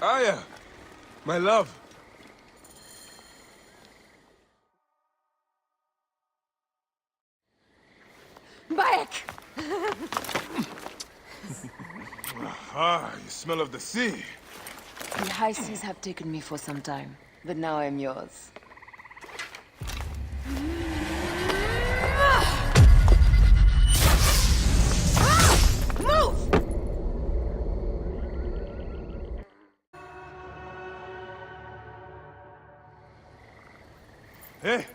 Aya, my love. Back! Ah, you smell of the sea. The high seas have taken me for some time, but now I'm yours. Move! Hey,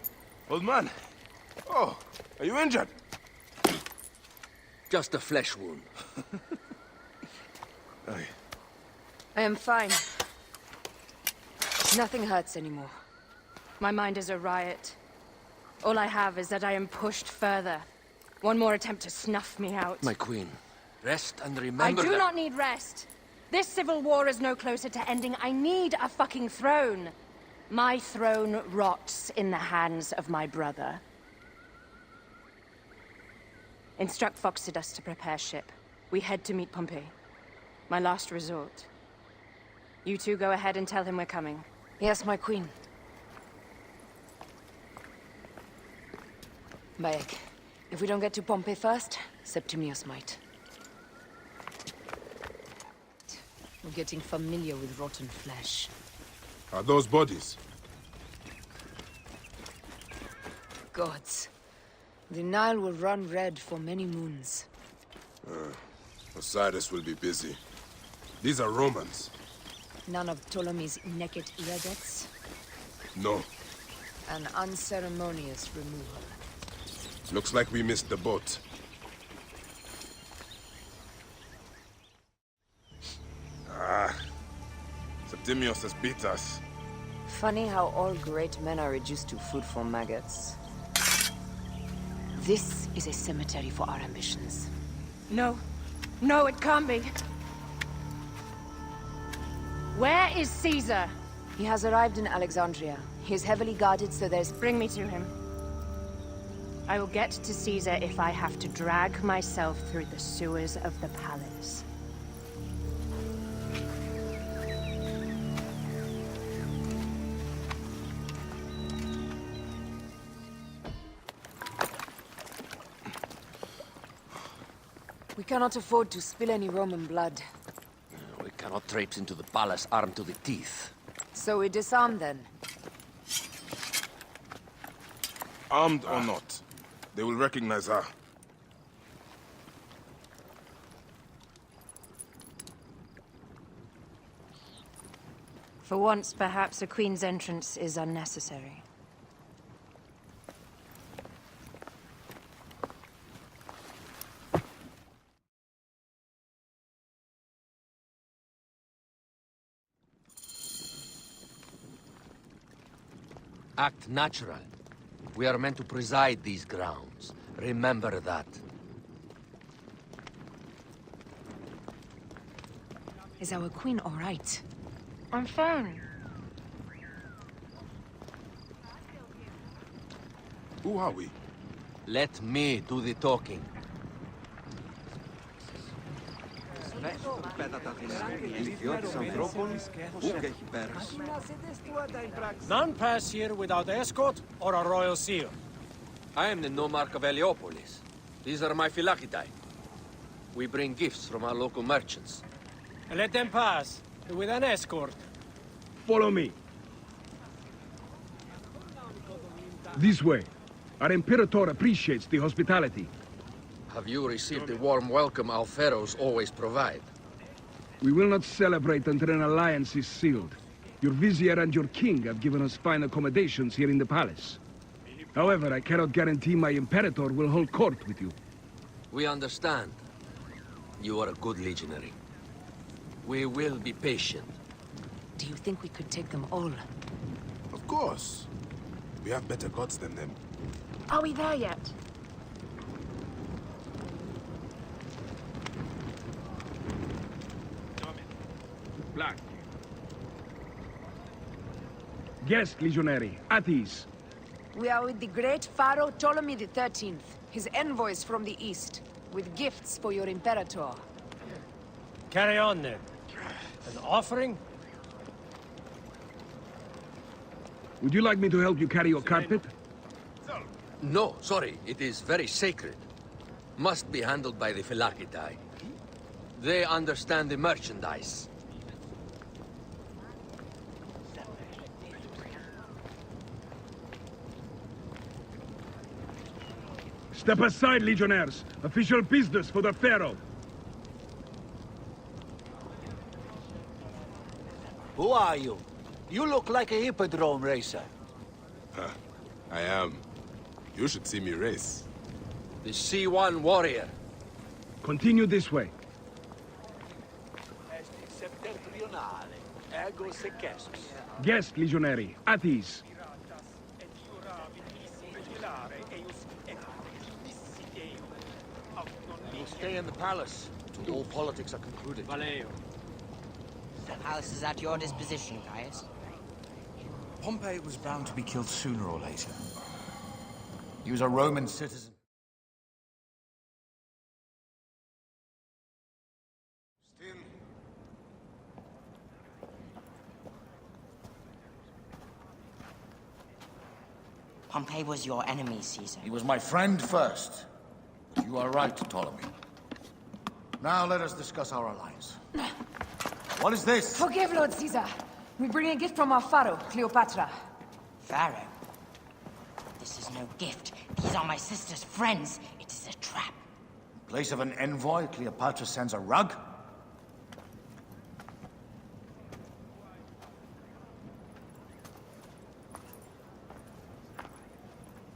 old man. Oh, are you injured? Just a flesh wound. Aye. I am fine. Nothing hurts anymore. My mind is a riot. All I have is that I am pushed further. One more attempt to snuff me out. My queen, rest and remember I do that... not need rest. This civil war is no closer to ending. I need a fucking throne. My throne rots in the hands of my brother. Instruct Foxidas to prepare ship. We head to meet Pompey. My last resort. You two go ahead and tell him we're coming. Yes, my queen. Bayek, if we don't get to Pompey first, Septimius might. We're getting familiar with rotten flesh. Are those bodies? Gods. The Nile will run red for many moons. Osiris will be busy. These are Romans. None of Ptolemy's naked ear-deaths? No. An unceremonious removal. Looks like we missed the boat. Ah. Septimius has beat us. Funny how all great men are reduced to food for maggots. This is a cemetery for our ambitions. No. No, it can't be. Where is Caesar? He has arrived in Alexandria. He is heavily guarded, so there's... Bring me to him. I will get to Caesar if I have to drag myself through the sewers of the palace. We cannot afford to spill any Roman blood. We cannot traipse into the palace armed to the teeth. So we disarm then. Armed or not, they will recognize her. For once, perhaps a queen's entrance is unnecessary. Act natural. We are meant to preside these grounds. Remember that. Is our queen all right? I'm fine. Who are we? Let me do the talking. None pass here without escort or a royal seal. I am the nomarch of Heliopolis. These are my phylactidae. We bring gifts from our local merchants. Let them pass, with an escort. Follow me. This way. Our Imperator appreciates the hospitality. Have you received the warm welcome our pharaohs always provide? We will not celebrate until an alliance is sealed. Your vizier and your king have given us fine accommodations here in the palace. However, I cannot guarantee my Imperator will hold court with you. We understand. You are a good legionary. We will be patient. Do you think we could take them all? Of course. We have better gods than them. Are we there yet? Black. Guest, legionary. At ease. We are with the great Pharaoh Ptolemy the 13th, his envoys from the east, with gifts for your Imperator. Carry on then. An offering? Would you like me to help you carry your carpet? No, sorry. It is very sacred. Must be handled by the Phylakitai. They understand the merchandise. Step aside, legionnaires. Official business for the Pharaoh. Who are you? You look like a hippodrome racer. I am. You should see me race. The C1 warrior. Continue this way. Guest, legionary. At ease. You'll stay in the palace until all politics are concluded. The palace is at your disposition, Gaius. Pompey was bound to be killed sooner or later. He was a Roman citizen. Pompey was your enemy, Caesar. He was my friend first. You are right, Ptolemy. Now let us discuss our alliance. What is this? Forgive, Lord Caesar. We bring a gift from our Pharaoh, Cleopatra. Pharaoh. This is no gift. These are my sister's friends. It is a trap. In place of an envoy, Cleopatra sends a rug?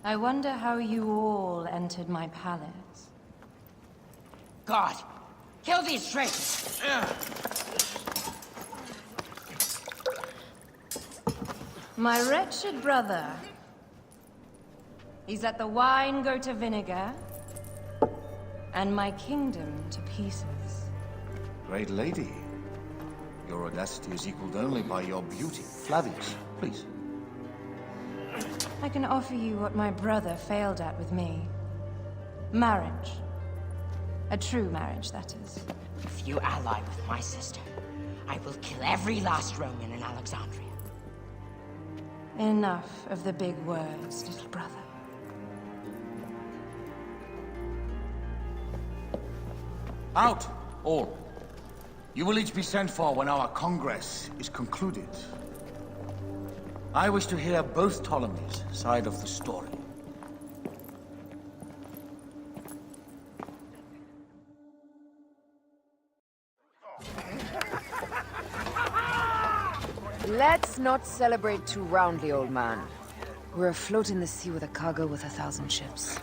I wonder how you all entered my palace. God! Kill these traitors! My wretched brother. He's let the wine go to vinegar, and my kingdom to pieces. Great lady. Your audacity is equaled only by your beauty. Flavius, please. I can offer you what my brother failed at with me. Marriage. A true marriage, that is. If you ally with my sister, I will kill every last Roman in Alexandria. Enough of the big words, little brother. Out, all. You will each be sent for when our congress is concluded. I wish to hear both Ptolemy's side of the story. Let's not celebrate too roundly, old man. We're afloat in the sea with a cargo with 1,000 ships.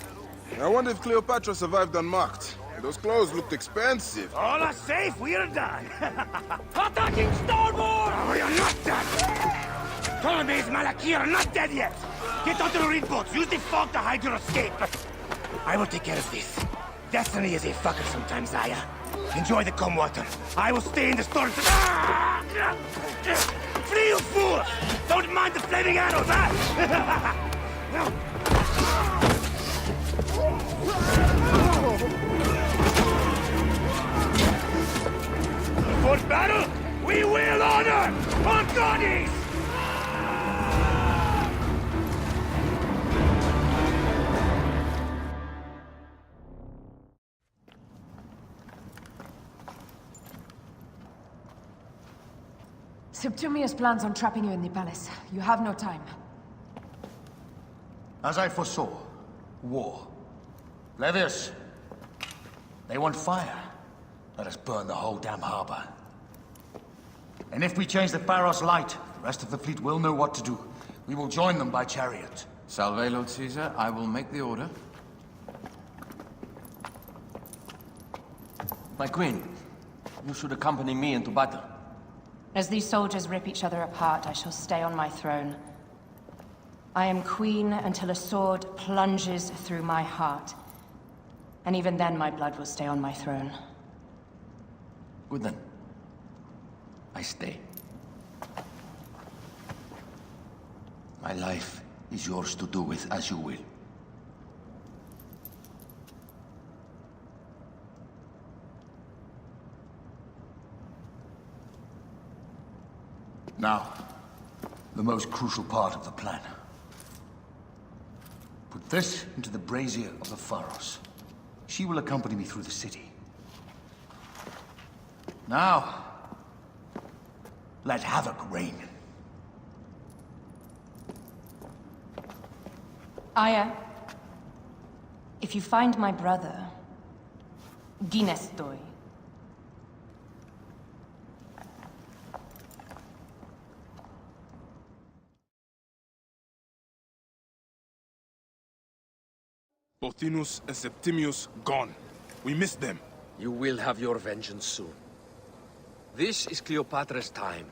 I wonder if Cleopatra survived unmarked. Those clothes looked expensive. All are safe, we are done. Attacking starboard! Oh, we are not done! Ptolemy's Malaki are not dead yet! Get onto the reed boats, use the fog to hide your escape. I will take care of this. Destiny is a fucker sometimes, Aya. Enjoy the calm water. I will stay in the storm. Flee, you fools! Don't mind the flaming arrows, huh? For battle, we will honor our bodies! Septimius plans on trapping you in the palace. You have no time. As I foresaw, war. Flavius, they want fire. Let us burn the whole damn harbor. And if we change the Pharaoh's light, the rest of the fleet will know what to do. We will join them by chariot. Salve, Lord Caesar. I will make the order. My queen, you should accompany me into battle. As these soldiers rip each other apart, I shall stay on my throne. I am queen until a sword plunges through my heart. And even then, my blood will stay on my throne. Good then. I stay. My life is yours to do with as you will. Now, The most crucial part of the plan. Put this into the brazier of the Pharaohs. She will accompany me through the city. Now, let havoc reign. Aya, if you find my brother, Dinestoy. Pothinus and Septimius gone. We missed them. You will have your vengeance soon. This is Cleopatra's time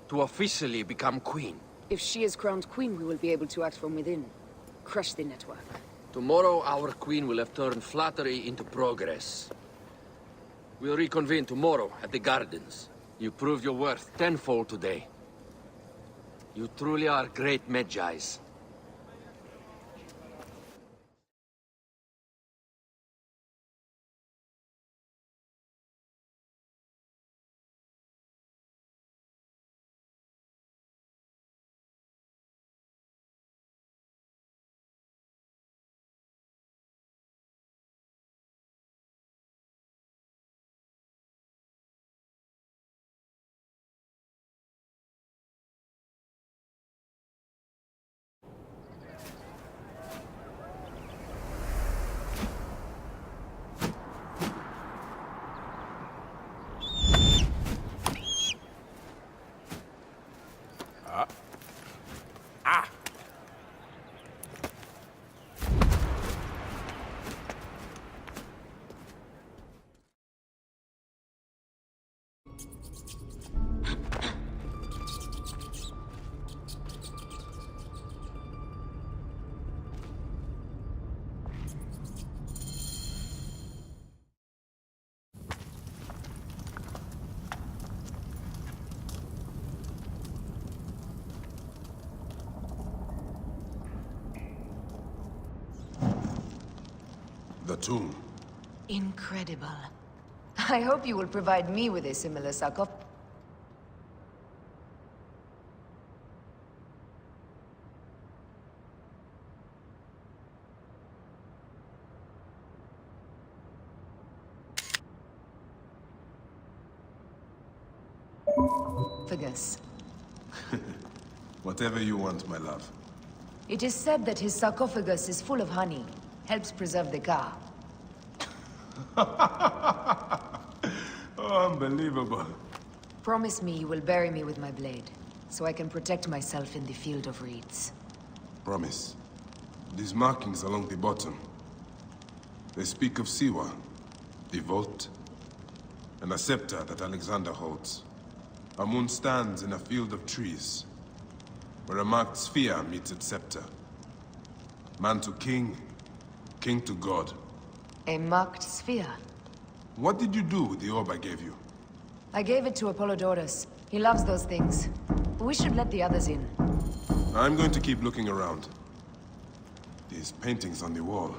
to officially become queen. If she is crowned queen, we will be able to act from within. Crush the network. Tomorrow, our queen will have turned flattery into progress. We'll reconvene tomorrow at the gardens. You proved your worth tenfold today. You truly are great Medjais. The tomb. Incredible. I hope you will provide me with a similar sarcophagus. Whatever you want, my love. It is said that his sarcophagus is full of honey. Helps preserve the car. Oh, unbelievable. Promise me you will bury me with my blade, so I can protect myself in the field of reeds. Promise. These markings along the bottom. They speak of Siwa, the vault, and a scepter that Alexander holds. A moon stands in a field of trees, where a marked sphere meets its scepter. Man to king, king to god. A marked sphere? What did you do with the orb I gave you? I gave it to Apollodorus. He loves those things. We should let the others in. I'm going to keep looking around. These paintings on the wall.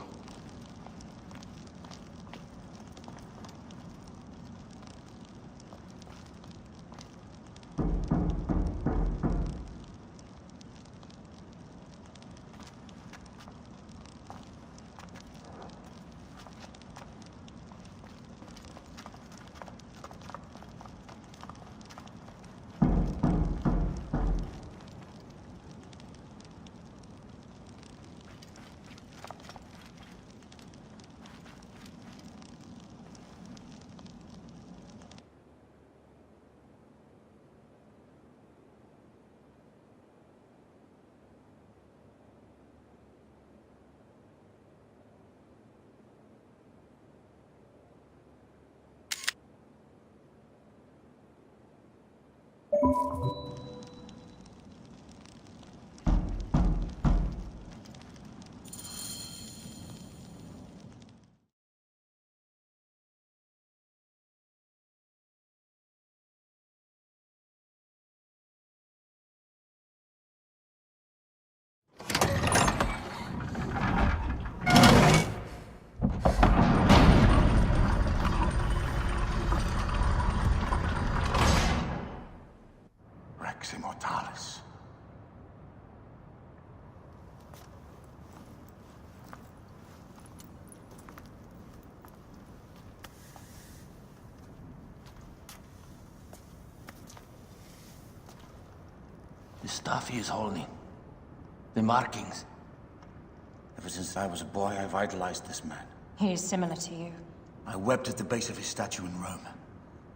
stuff he is holding. The markings. Ever since I was a boy, I've idolized this man. He is similar to you. I wept at the base of his statue in Rome.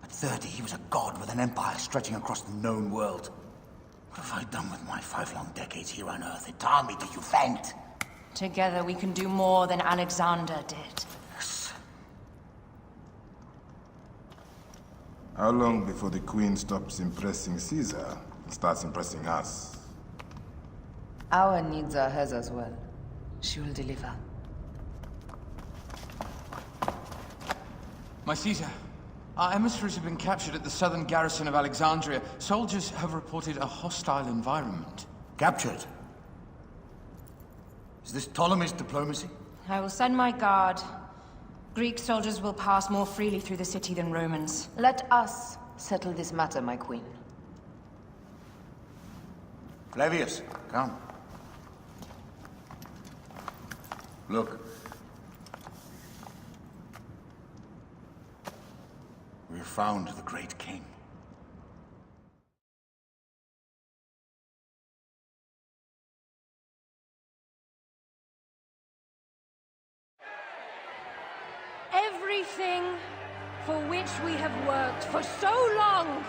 At 30, he was a god with an empire stretching across the known world. What have I done with my 5 long decades here on Earth? Ptolemy, do you vent? Together we can do more than Alexander did. Yes. How long before the Queen stops impressing Caesar and starts impressing us? Our needs are hers as well. She will deliver. My Caesar, our emissaries have been captured at the southern garrison of Alexandria. Soldiers have reported a hostile environment. Captured? Is this Ptolemy's diplomacy? I will send my guard. Greek soldiers will pass more freely through the city than Romans. Let us settle this matter, my queen. Flavius, come. Look. We have found the great king. Everything for which we have worked for so long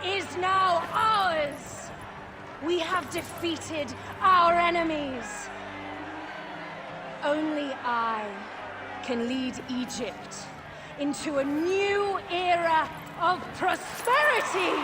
is now ours. We have defeated our enemies. Only I can lead Egypt into a new era of prosperity.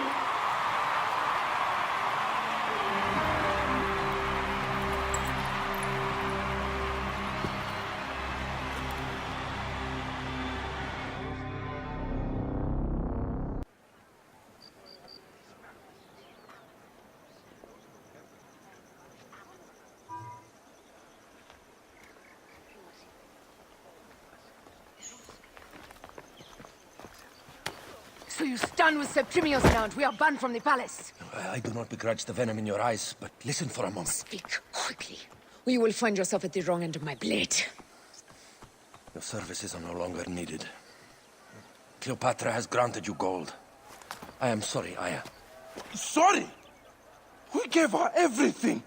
So you stand with Septimius now, we are banned from the palace. I do not begrudge the venom in your eyes, but listen for a moment. Speak quickly, or you will find yourself at the wrong end of my blade. Your services are no longer needed. Cleopatra has granted you gold. I am sorry, Aya. Sorry? We gave her everything.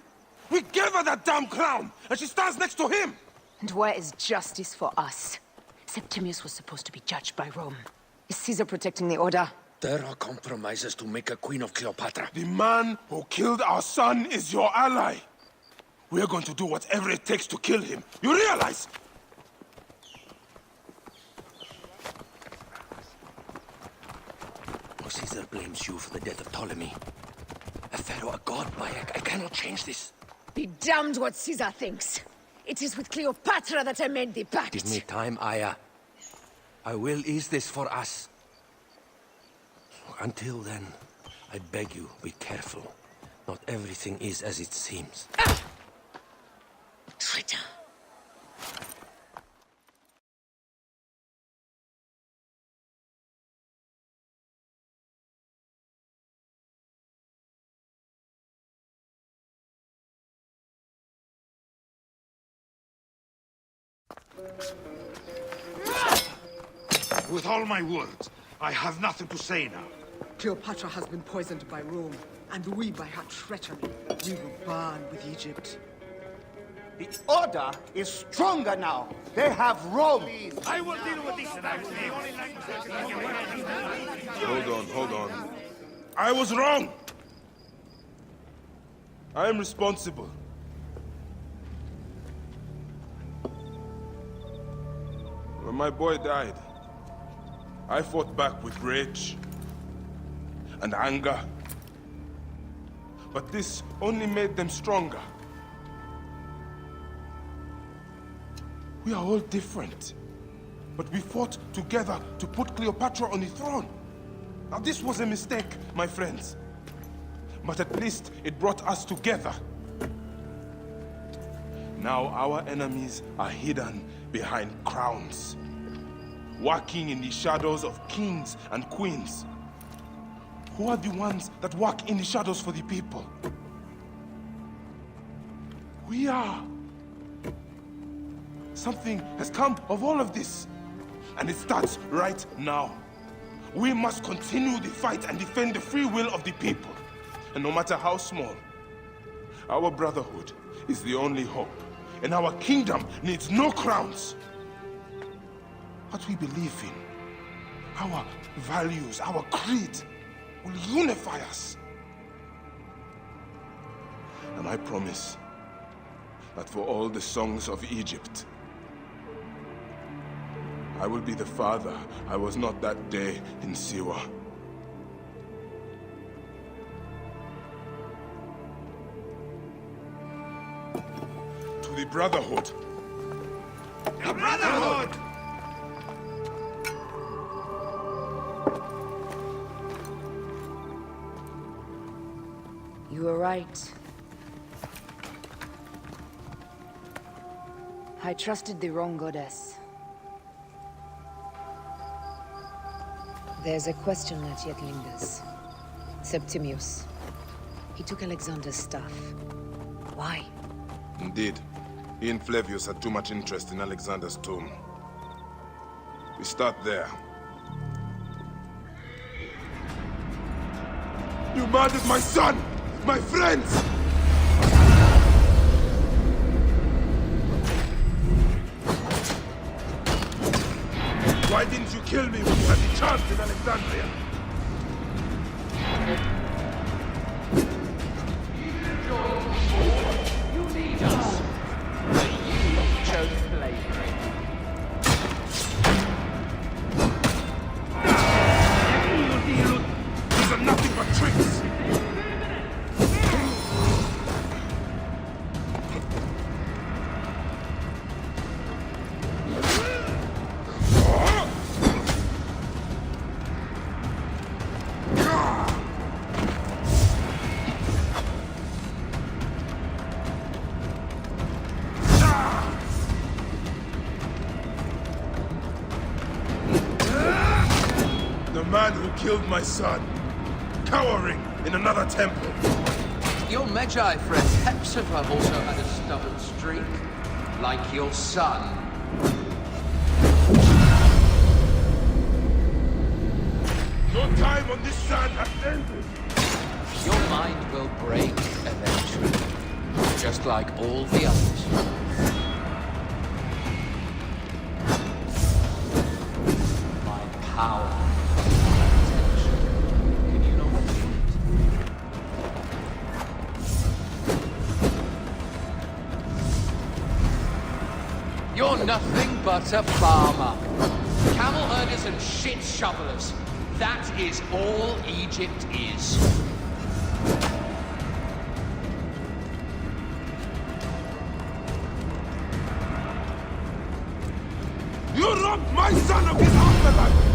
We gave her that damn crown, and she stands next to him. And where is justice for us? Septimius was supposed to be judged by Rome. Is Caesar protecting the order? There are compromises to make a queen of Cleopatra. The man who killed our son is your ally. We're going to do whatever it takes to kill him. You realize? Caesar blames you for the death of Ptolemy. A pharaoh, a god, Maya. I cannot change this. Be damned what Caesar thinks. It is with Cleopatra that I made the pact. Give me time, Aya. I will ease this for us. Until then, I beg you, be careful. Not everything is as it seems. Ah! Traitor. With all my words, I have nothing to say now. Cleopatra has been poisoned by Rome, and we by her treachery. We will burn with Egypt. The order is stronger now. They have Rome. I will deal with this. Hold on. I was wrong. I am responsible. When my boy died, I fought back with rage and anger. But this only made them stronger. We are all different. But we fought together to put Cleopatra on the throne. Now this was a mistake, my friends. But at least it brought us together. Now our enemies are hidden behind crowns, working in the shadows of kings and queens. Who are the ones that work in the shadows for the people? We are. Something has come of all of this, and it starts right now. We must continue the fight and defend the free will of the people. And no matter how small, Our brotherhood is the only hope, and our kingdom needs no crowns. What we believe in, our values, our creed, will unify us. And I promise that for all the songs of Egypt, I will be the father I was not that day in Siwa. To the Brotherhood. The Brotherhood! You were right. I trusted the wrong goddess. There's a question that yet lingers. Septimius. He took Alexander's stuff. Why? Indeed. He and Flavius had too much interest in Alexander's tomb. We start there. You murdered my son! My friends! Why didn't you kill me when you had the chance in Alexandria? You need us, but you chose slavery. These are nothing but tricks! Killed my son, cowering in another temple. Your Magi friend Hepzibah also had a stubborn streak, like your son. Your time on this sand has ended. Your mind will break eventually, just like all the others. My power. You're nothing but a farmer. Camel herders and shit shovelers. That is all Egypt is. You robbed my son of his afterlife!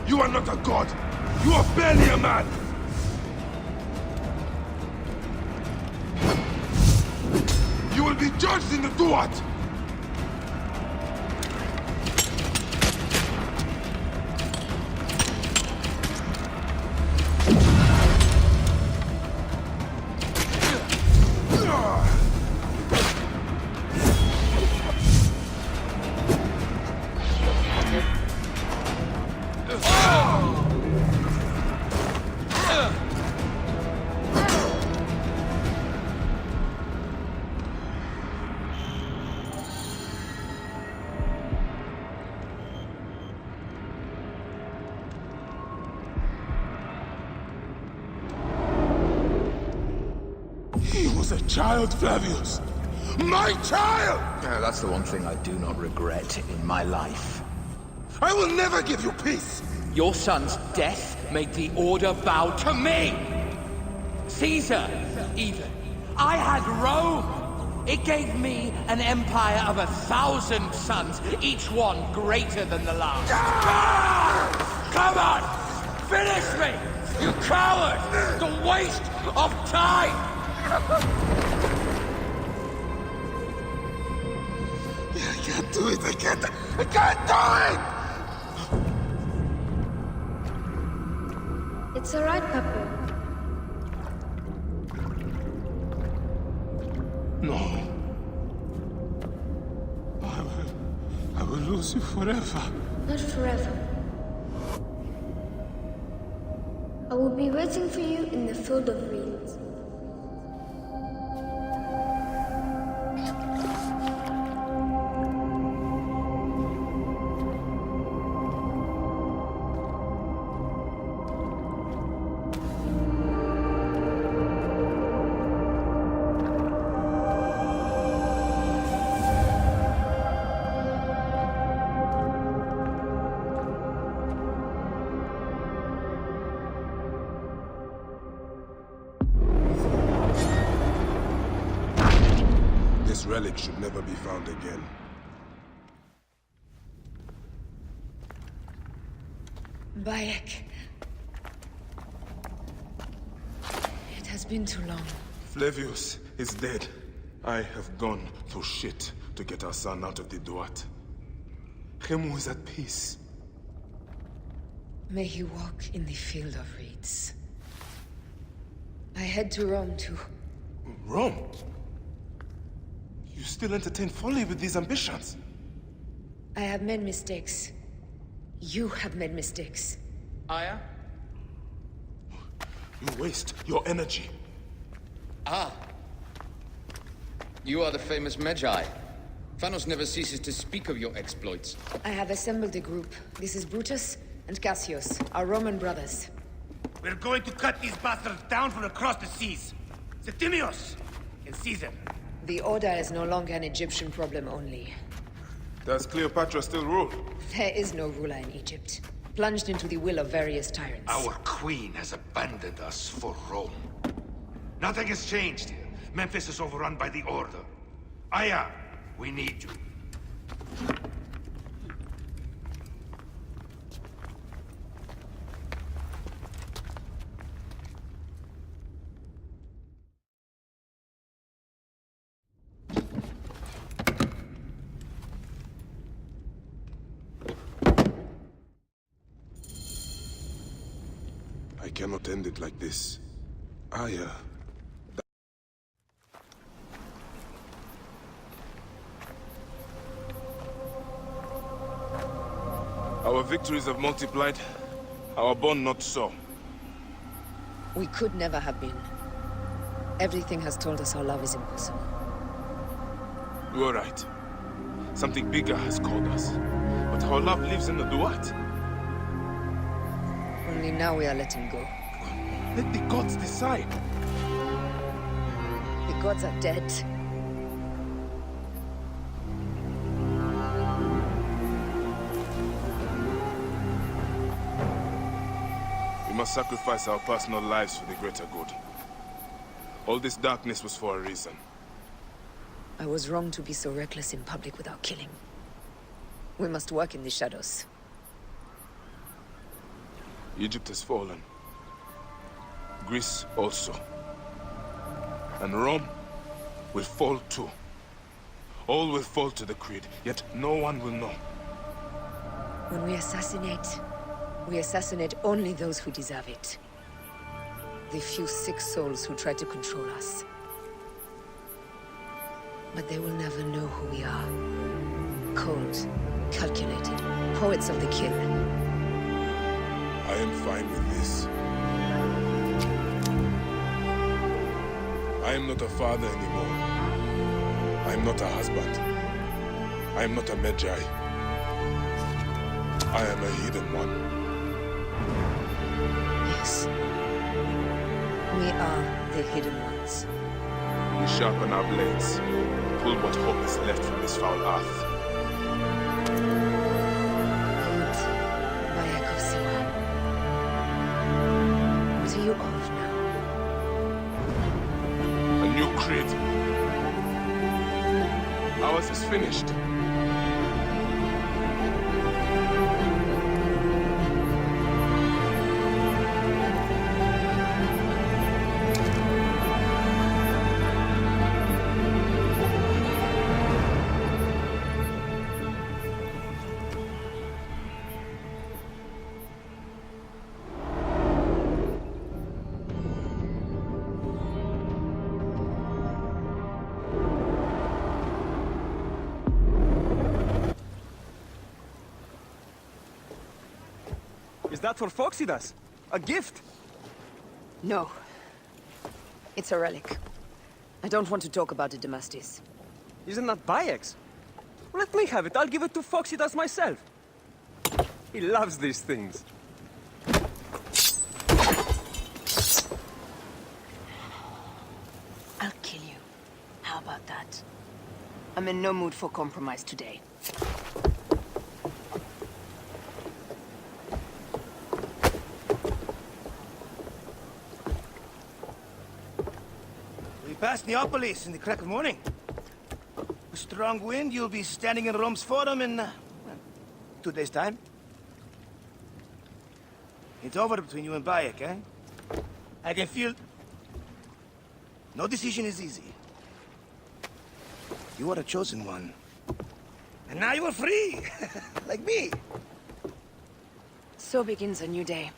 You are not a god! You are barely a man! You will be judged in the Duat! was a child, Flavius! My child! That's the one thing I do not regret in my life. I will never give you peace! Your son's death made the Order bow to me! Caesar, even. I had Rome! It gave me an empire of 1,000 sons, each one greater than the last. Ah! Come on! Finish me! You coward! The waste of time! I can't do it! I can't do it! It's alright, Papa. No. I will lose you forever. Not forever. I will be waiting for you in the field of reeds. This relic should never be found again. Bayek. It has been too long. Flavius is dead. I have gone through shit to get our son out of the Duat. Khemu is at peace. May he walk in the field of reeds. I head to Rome too. Rome? You still entertain folly with these ambitions? I have made mistakes. You have made mistakes. Aya? You waste your energy. Ah. You are the famous Magi. Thanos never ceases to speak of your exploits. I have assembled a group. This is Brutus and Cassius, our Roman brothers. We're going to cut these bastards down from across the seas. Septimius and Caesar. The Order is no longer an Egyptian problem only. Does Cleopatra still rule? There is no ruler in Egypt. Plunged into the will of various tyrants. Our queen has abandoned us for Rome. Nothing has changed here. Memphis is overrun by the Order. Aya, we need you. I cannot end it like this. Aya. Our victories have multiplied, our bond not so. We could never have been. Everything has told us our love is impossible. You are right. Something bigger has called us. But our love lives in the Duat. Only now we are letting go. Let the gods decide. The gods are dead. We must sacrifice our personal lives for the greater good. All this darkness was for a reason. I was wrong to be so reckless in public without killing. We must work in the shadows. Egypt has fallen. Greece also. And Rome will fall too. All will fall to the creed, yet no one will know. When we assassinate only those who deserve it. The few sick souls who try to control us. But they will never know who we are. Cold, calculated, poets of the kill. I am fine with this. I am not a father anymore. I am not a husband. I am not a Magi. I am a hidden one. Yes. We are the hidden ones. We sharpen our blades, pull what hope is left from this foul earth. What are you of now? A new creed. Ours is finished. Is that for Phoxidas? A gift? No. It's a relic. I don't want to talk about it, Damastis. Isn't that Bayek's? Let me have it. I'll give it to Phoxidas myself. He loves these things. I'll kill you. How about that? I'm in no mood for compromise today. Past Neapolis in the crack of morning. A strong wind, you'll be standing in Rome's Forum in, 2 days' time. It's over between you and Bayek, eh? I can feel... No decision is easy. You are a chosen one. And now you are free! Like me! So begins a new day.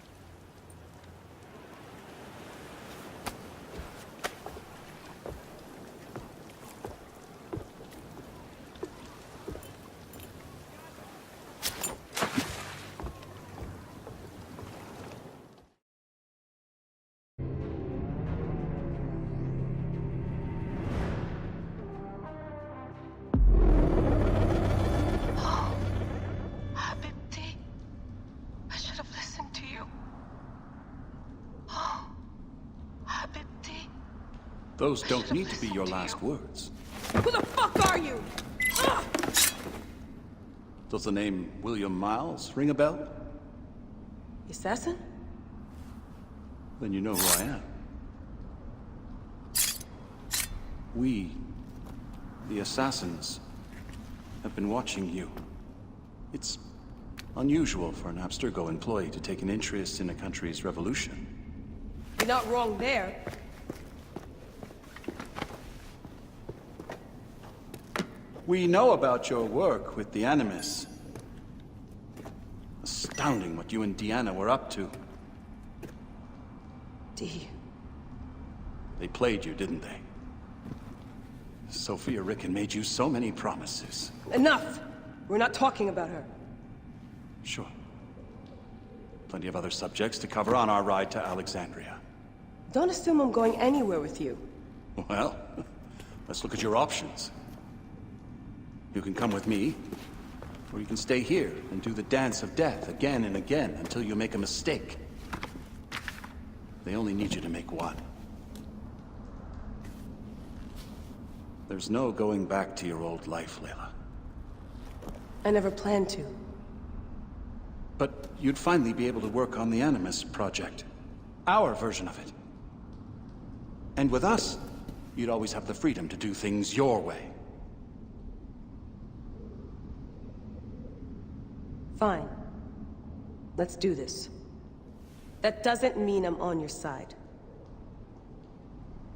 Those don't need to be your last words. Who the fuck are you? Does the name William Miles ring a bell? The assassin? Then you know who I am. We, the assassins, have been watching you. It's unusual for an Abstergo employee to take an interest in a country's revolution. You're not wrong there. We know about your work with the Animus. Astounding what you and Deanna were up to. D. They played you, didn't they? Sophia Ricken made you so many promises. Enough! We're not talking about her. Sure. Plenty of other subjects to cover on our ride to Alexandria. Don't assume I'm going anywhere with you. Well, let's look at your options. You can come with me, or you can stay here and do the dance of death again and again until you make a mistake. They only need you to make one. There's no going back to your old life, Layla. I never planned to. But you'd finally be able to work on the Animus project. Our version of it. And with us, you'd always have the freedom to do things your way. Fine. Let's do this. That doesn't mean I'm on your side.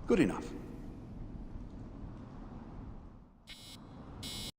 Good enough.